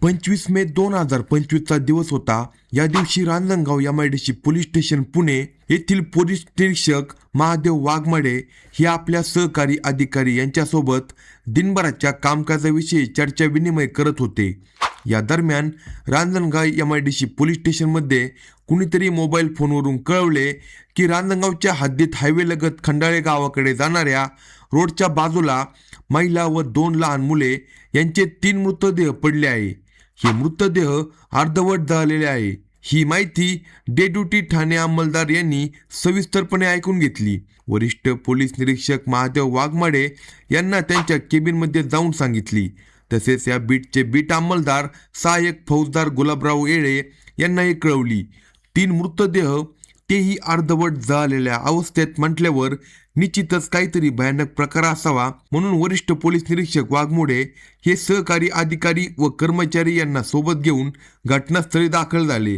25 मे 2025चा दिवस होता. या दिवशी Ranjangaon MIDC police station Pune येथील पोलीस निरीक्षक महादेव वाघमारे हे आपल्या सहकारी अधिकारी यांच्यासोबत दिनभराच्या कामकाजाविषयी चर्चा विनिमय करत होते. या दरम्यान रांजणगाव MIDC पोलीस स्टेशनमध्ये कुणीतरी मोबाईल फोनवरून कळवले की रांजणगावच्या हद्दीत हायवेलगत खंडाळे गावाकडे जाणाऱ्या रोडच्या बाजूला महिला व 2 लहान मुले यांचे 3 मृतदेह पडले आहे. हे मृतदेह अर्धवट जळलेले आहे. ही माहिती डे ड्युटी ठाणे अंमलदार यांनी सविस्तरपणे ऐकून घेतली. वरिष्ठ पोलीस निरीक्षक महादेव वाघमारे यांना त्यांच्या केबिनमध्ये जाऊन सांगितली. तसेच या बीटचे बीट अंमलदार सहाय्यक फौजदार गुलाबराव येळे यांनाही कळवली. 3 मृतदेह तेही अर्धवट जळलेल्या अवस्थेत म्हटल्यावर निश्चितच काहीतरी भयानक प्रकार असावा, म्हणून वरिष्ठ पोलीस निरीक्षक वाघमोडे हे सहकारी अधिकारी व कर्मचारी यांना सोबत घेऊन घटनास्थळी दाखल झाले.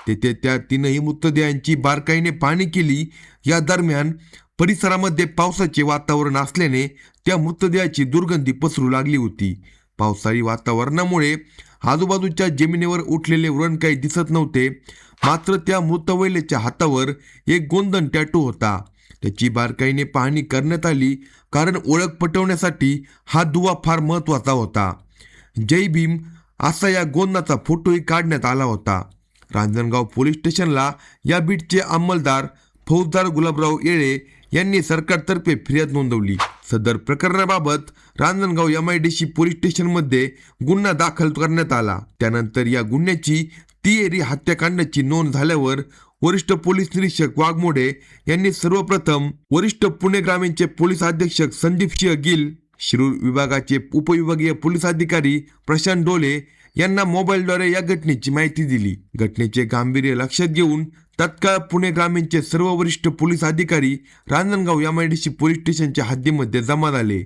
तेथे त्या 3ही मृतदेहांची बारकाईने पाहणी केली. या दरम्यान परिसरामध्ये पावसाचे वातावरण असल्याने त्या मृतदेहाची दुर्गंधी पसरू लागली होती. पावसाळी वातावरणामुळे आजूबाजूच्या जमिनीवर उठलेले व्रण काही दिसत नव्हते. मात्र त्या मृत महिलेच्या हातावर एक गोंधन टॅटू होता. त्याची बारकाईने पाहणी करण्यात आली, कारण ओळख पटवण्यासाठी हा दुवा फार महत्त्वाचा होता. जय भीम असा या गोंदाचा फोटोही काढण्यात आला होता. रांजणगाव पोलीस स्टेशनला या बीटचे अंमलदार फौजदार गुलाबराव येळे यांनी सरकारतर्फे फिर्याद नोंदवली. सदर प्रकरणाबाबत रांजणगाव MIDC पोलीस स्टेशनमध्ये गुन्हा दाखल करण्यात आला. त्यानंतर या गुन्ह्याची तिहेरी हत्याकांडाची नोंद झाल्यावर वरिष्ठ पोलीस निरीक्षक वाघमोडे यांनी सर्वप्रथम वरिष्ठ पुणे ग्रामीणचे पोलीस अधीक्षक संदीपसिंह गिल, शिरूर विभागाचे उपविभागीय पोलीस अधिकारी प्रशांत डोले यांना मोबाईलद्वारे या घटनेची माहिती दिली. घटनेचे गांभीर्य लक्षात घेऊन तत्काळ पुणे ग्रामीणचे सर्व वरिष्ठ पोलीस अधिकारी रांजणगाव MIDC पोलीस स्टेशनच्या हद्दीमध्ये जमा झाले.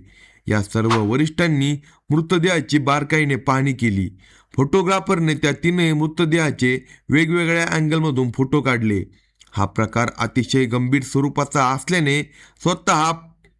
या सर्व वरिष्ठांनी मृतदेहाची बारकाईने पाहणी केली. फोटोग्राफरने त्या 3ही मृतदेहाचे वेगवेगळ्या अँगलमधून फोटो काढले. हा प्रकार अतिशय गंभीर स्वरूपाचा असल्याने स्वतः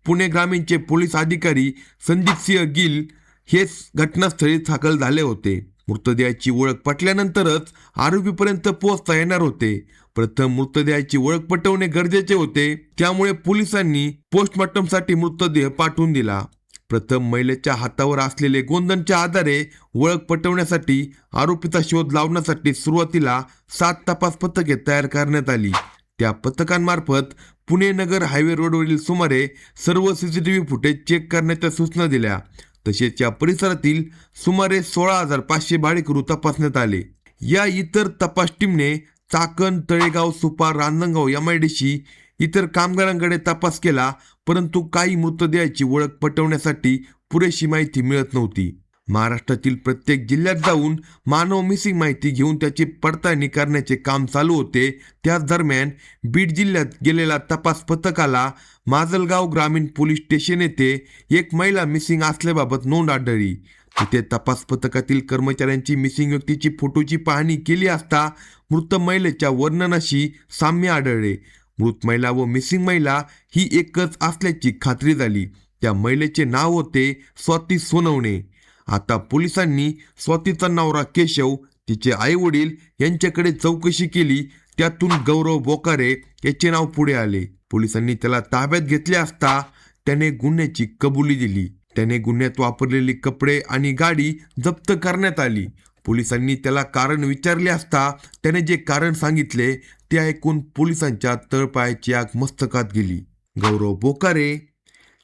पुणे ग्रामीणचे पोलीस अधिकारी संदीपसिंह गिल हेच घटनास्थळी दाखल झाले होते. मृतदेहाची ओळख पटल्यानंतरच आरोपीपर्यंत पोहोचता येणार होते. प्रथम मृतदेहाची ओळख पटवणे गरजेचे होते. त्यामुळे पोलिसांनी पोस्टमॉर्टमसाठी मृतदेह पाठवून दिला. प्रथम महिलेच्या हातावर असलेले गोंधनच्या आधारे ओळख पटवण्यासाठी आरोपीचा शोध लावण्यासाठी सुरुवातीला 7 तपास पथके तयार करण्यात आली. त्या पथकांमार्फत पुणे नगर हायवे रोडवरील सुमारे सर्व CCTV फुटेज चेक करण्याच्या सूचना दिल्या. तसेच या परिसरातील सुमारे 16,500 भाडेकरू तपासण्यात आले. या इतर तपास टीमने चाकण, तळेगाव, सुपार, रांजणगाव MIDC इतर कामगारांकडे तपास केला, परंतु काही मृतदेहाची ओळख पटवण्यासाठी पुरेशी माहिती मिळत नव्हती. महाराष्ट्रातील प्रत्येक जिल्ह्यात जाऊन मानव मिसिंग माहिती घेऊन त्याची पडताळणी करण्याचे काम चालू होते. त्याच दरम्यान बीड जिल्ह्यात गेलेल्या तपास पथकाला माजलगाव ग्रामीण पोलीस स्टेशन येथे एक महिला मिसिंग असल्याबाबत नोंद आढळली. तिथे तपास पथकातील कर्मचाऱ्यांची मिसिंग व्यक्तीची फोटोची पाहणी केली असता मृत महिलेच्या वर्णनाशी साम्य आढळले. मृत महिला व मिसिंग महिला ही एकच असल्याची खात्री झाली. त्या महिलेचे नाव होते स्वाती सोनवणे. आता पोलिसांनी स्वातीचा नवरा केशव, तिचे आई वडील यांच्याकडे चौकशी केली. त्यातून गौरव बोकारे याचे नाव पुढे आले. पोलिसांनी त्याला ताब्यात घेतले असता त्याने गुन्ह्याची कबुली दिली. त्याने गुन्ह्यात वापरलेली कपडे आणि गाडी जप्त करण्यात आली. पोलिसांनी त्याला कारण विचारले असता त्याने जे कारण सांगितले ते ऐकून पोलिसांच्या तळपायाची आग मस्तकात गेली. गौरव बोकारे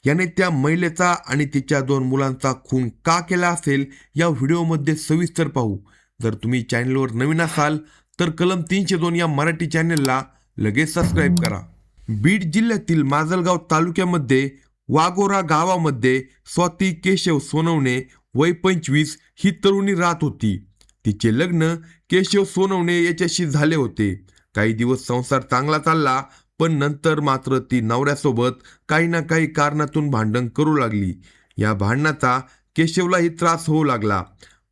याने त्या महिलेचा आणि तिच्या 2 मुलांचा खून का केला असेल या व्हिडिओमध्ये सविस्तर पाहू. जर तुम्ही चॅनलवर नवीन असाल तर कलम 302 या मराठी चॅनलला लगेच सबस्क्राईब करा. बीड जिल्ह्यातील माजलगाव तालुक्यामध्ये वाघोरा गावामध्ये स्वाती केशव सोनवणे वय 25 ही तरुणी राहत होती. तिचे लग्न केशव सोनवणे याच्याशी झाले होते. काही दिवस संसार चांगला चालला, पण नंतर मात्र ती नवऱ्यासोबत काही ना काही कारणातून भांडण करू लागली. या भांडणाचा केशवलाही त्रास होऊ लागला,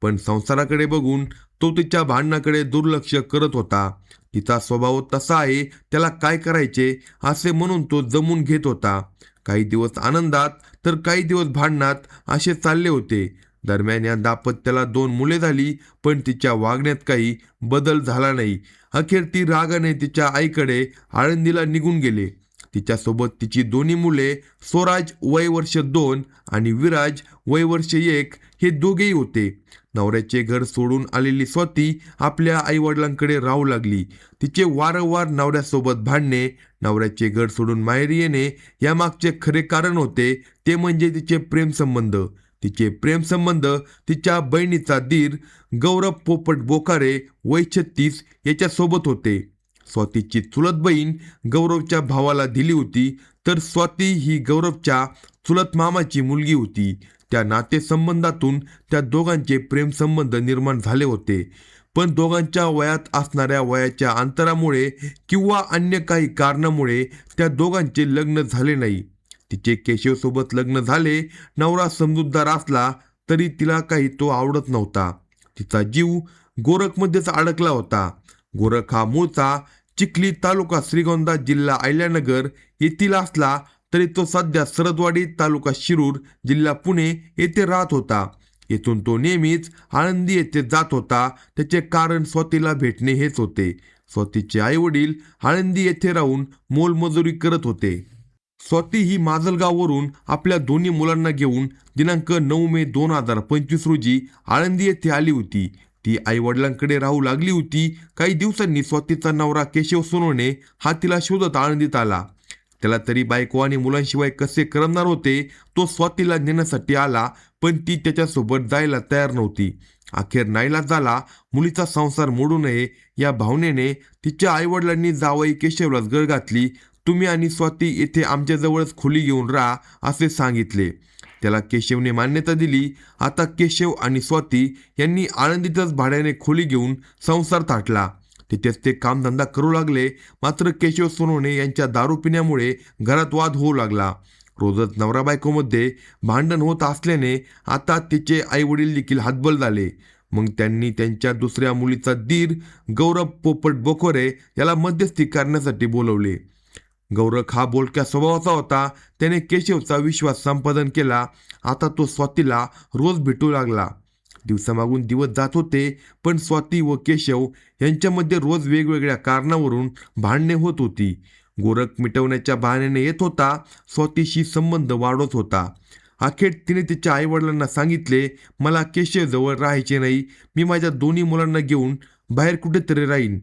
पण संसाराकडे बघून तो तिच्या भांडणाकडे दुर्लक्ष करत होता. तिचा स्वभाव तसा आहे, त्याला काय करायचे असे म्हणून तो जमून घेत होता. काही दिवस आनंदात तर काही दिवस भांडणात असे चालले होते. दरम्यान या दाम्पत्याला 2 मुले झाली, पण तिच्या वागण्यात काही बदल झाला नाही. अखेर ती रागाने तिच्या आईकडे आळंदीला निघून गेले. तिच्यासोबत तिची दोन्ही मुले स्वराज वय वर्ष 2 आणि विराज वय वर्ष 1 हे दोघेही होते. नवऱ्याचे घर सोडून आलेली स्वाती आपल्या आईवडिलांकडे राहू लागली. तिचे वारंवार नवऱ्यासोबत भांडणे, नवऱ्याचे घर सोडून माहेरी येणे यामागचे खरे कारण होते ते म्हणजे तिचे प्रेमसंबंध. तिचे प्रेमसंबंध तिच्या बहिणीचा दीर गौरव पोपट बोकारे वय 36 याच्यासोबत होते. स्वातीची चुलत बहीण गौरवच्या भावाला दिली होती, तर स्वाती ही गौरवच्या चुलत मामाची मुलगी होती. त्या नातेसंबंधातून त्या दोघांचे प्रेमसंबंध निर्माण झाले होते. पण दोघांच्या वयात असणाऱ्या वयाच्या अंतरामुळे किंवा अन्य काही कारणामुळे त्या दोघांचे लग्न झाले नाही. तिचे केशवसोबत लग्न झाले. नवरा समजूतदार असला तरी तिला काही तो आवडत नव्हता. तिचा जीव गोरखमध्येच अडकला होता. गोरख हा मूळचा चिखली तालुका श्रीगोंदा जिल्हा अहिल्यानगर येथील असला तरी तो सध्या सरदवाडी तालुका शिरूर जिल्हा पुणे येथे राहत होता. येथून तो नेहमीच आळंदी येथे जात होता. त्याचे कारण स्वातीला भेटणे हेच होते. स्वातीचे आई वडील आळंदी येथे राहून मोलमजुरी करत होते. स्वाती ही माजलगाववरून आपल्या दोन्ही मुलांना घेऊन दिनांक 9 मे 2025 रोजी आळंदी येथे आली होती. ती आई वडिलांकडे राहू लागली होती. काही दिवसांनी स्वातीचा नवरा केशव सोनवणे हा तिला शोधत आळंदीत आला. त्याला तरी बायको आणि मुलांशिवाय कसे करमणार होते. तो स्वातीला नेण्यासाठी आला, पण ती त्याच्यासोबत जायला तयार नव्हती. अखेर नाईलाज झाला. मुलीचा संसार मोडू नये या भावनेने तिच्या आईवडिलांनी जावई केशवलाच गळ घातली. तुम्ही आणि स्वाती येथे आमच्याजवळच खोली घेऊन राहा असे सांगितले. त्याला केशवने मान्यता दिली. आता केशव आणि स्वाती यांनी आळंदीतच भाड्याने खोली घेऊन संसार थाटला. तिथेच ते कामधंदा करू लागले. मात्र केशव सोनवणे यांच्या दारू पिण्यामुळे घरात वाद होऊ लागला. रोजच नवरा बायकोमध्ये भांडण होत असल्याने आता तिचे आईवडील देखील हतबल झाले. मग त्यांनी त्यांच्या दुसऱ्या मुलीचा दीर गौरव पोपट बोकोरे याला मध्यस्थी करण्यासाठी बोलवले. गौरव हा बोलक्या स्वभावाचा होता. त्याने केशवचा विश्वास संपादन केला. आता तो स्वातीला रोज भेटू लागला. दिवसामागून दिवस जात होते, पण स्वाती व केशव यांच्यामध्ये रोज वेगवेगळ्या कारणावरून भांडणे होत होती. गोरख मिटवण्याच्या बहाण्याने येत होता. स्वातीशी संबंध वाढत होता. अखेर तिने तिच्या आईवडिलांना सांगितले, मला केशवजवळ राहायचे नाही. मी माझ्या दोन्ही मुलांना घेऊन बाहेर कुठेतरी राहीन,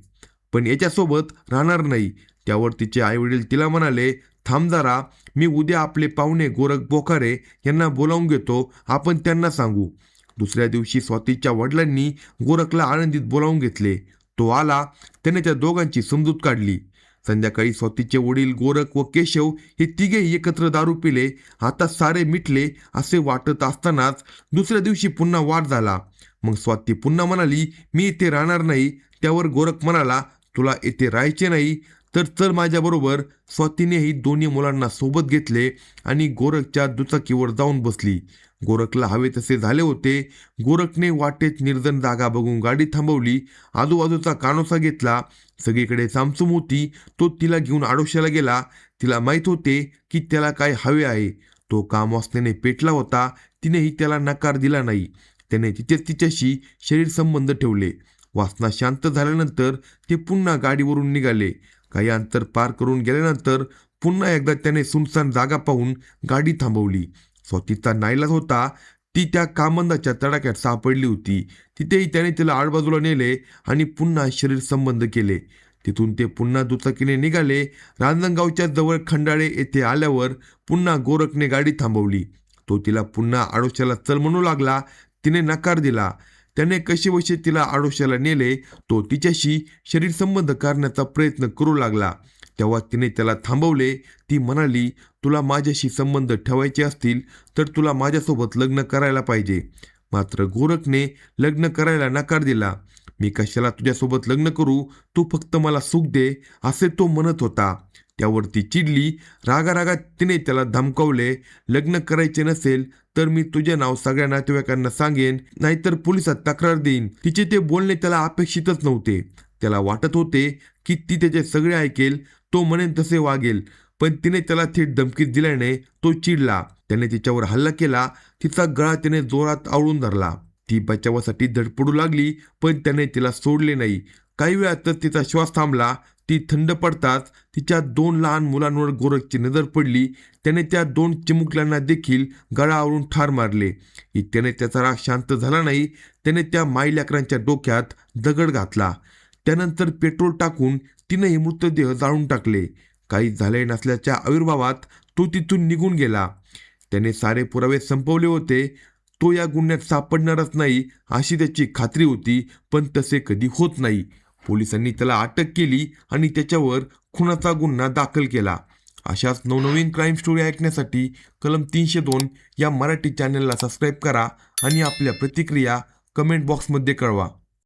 पण याच्यासोबत राहणार नाही. त्यावर तिचे आईवडील तिला म्हणाले, थांब जरा, मी उद्या आपले पाहुणे गोरख बोकारे यांना बोलावून घेतो, आपण त्यांना सांगू. दुसऱ्या दिवशी स्वातीच्या वडिलांनी गोरखला आळंदीत बोलावून घेतले. तो आला. त्याने त्या दोघांची समजूत काढली. संध्याकाळी स्वातीचे वडील गोरख व केशव हे तिघेही एकत्र दारू पिले. आता सारे मिटले असे वाटत असतानाच दुसऱ्या दिवशी पुन्हा वाद झाला. मग स्वाती पुन्हा म्हणाली, मी इथे राहणार नाही. त्यावर गोरख म्हणाला, तुला इथे राहायचे नाही तर चल माझ्याबरोबर. स्वातीनेही दोन्ही मुलांना सोबत घेतले आणि गोरखच्या दुचाकीवर जाऊन बसली. गोरखला हवे तसे झाले होते. गोरखने वाटेत निर्जन जागा बघून गाडी थांबवली. आजूबाजूचा कानोसा घेतला. सगळीकडे सामसूम होती. तो तिला घेऊन आडोश्याला गेला. तिला माहीत होते की त्याला काय हवे आहे. तो कामवासनेने पेटला होता. तिनेही त्याला नकार दिला नाही. त्याने तिथेच तिच्याशी शरीर संबंध ठेवले. वासना शांत झाल्यानंतर ते पुन्हा गाडीवरून निघाले. काही अंतर पार करून गेल्यानंतर पुन्हा एकदा त्याने सुनसान जागा पाहून गाडी थांबवली. स्वातीचा नाईलाज होता. ती त्या कामंदाच्या तडाख्यात सापडली होती. तिथेही त्याने तिला आडबाजूला नेले आणि पुन्हा शरीर संबंध केले. तिथून ते पुन्हा दुचाकीने निघाले. रांजणगावच्या जवळ खंडाळे येथे आल्यावर पुन्हा गोरखने गाडी थांबवली. तो तिला पुन्हा आडोश्याला चल म्हणू लागला. तिने नकार दिला. त्याने कसेबसे तिला आडोश्याला नेले. तो तिच्याशी शरीर संबंध करण्याचा प्रयत्न करू लागला. तेव्हा तिने त्याला थांबवले. ती म्हणाली, तुला माझ्याशी संबंध ठेवायचे असतील तर तुला माझ्यासोबत लग्न करायला पाहिजे. मात्र गोरखने लग्न करायला नकार दिला. मी कशाला तुझ्यासोबत लग्न करू, तू फक्त मला सुख दे, असे तो म्हणत होता. त्यावर ती चिडली. रागारागात तिने त्याला धमकावले, लग्न करायचे नसेल तर मी तुझे नाव सगळ्या नातेवाईकांना सांगेन, नाहीतर पोलिसात तक्रार देईन. तिचे ते बोलणे त्याला अपेक्षितच नव्हते. त्याला वाटत होते की ती त्याचे सगळे ऐकेल, तो म्हणेन तसे वागेल. पण तिने त्याला थेट धमकी दिल्याने तो चिडला. त्याने तिच्यावर हल्ला केला. तिचा गळा त्याने जोरात आवळून धरला. ती बचावासाठी धडपडू लागली, पण त्याने तिला सोडले नाही. काही वेळातच तिचा श्वास थांबला. ती थंड पडताच तिच्या 2 लहान मुलांवर गोरखची नजर पडली. त्याने त्या 2 चिमुकल्यांना देखील गळा आवळून ठार मारले. इतक्याने त्याचा राग शांत झाला नाही. त्याने त्या माईलेकरांच्या डोक्यात दगड घातला. त्यानंतर पेट्रोल टाकून तिनेही मृतदेह जाळून टाकले. काही झाले नसल्याच्या आविर्भावात तो तिथून निघून गेला. त्याने सारे पुरावे संपवले होते. तो या गुन्ह्यात सापडणारच नाही अशी त्याची खात्री होती, पण तसे कधी होत नाही. पोलिसांनी त्याला अटक केली आणि त्याच्यावर खुनाचा गुन्हा दाखल केला. अशाच नवनवीन क्राईम स्टोरी ऐकण्यासाठी कलम 302 या मराठी चॅनलला सबस्क्राईब करा आणि आपल्या प्रतिक्रिया कमेंट बॉक्समध्ये कळवा.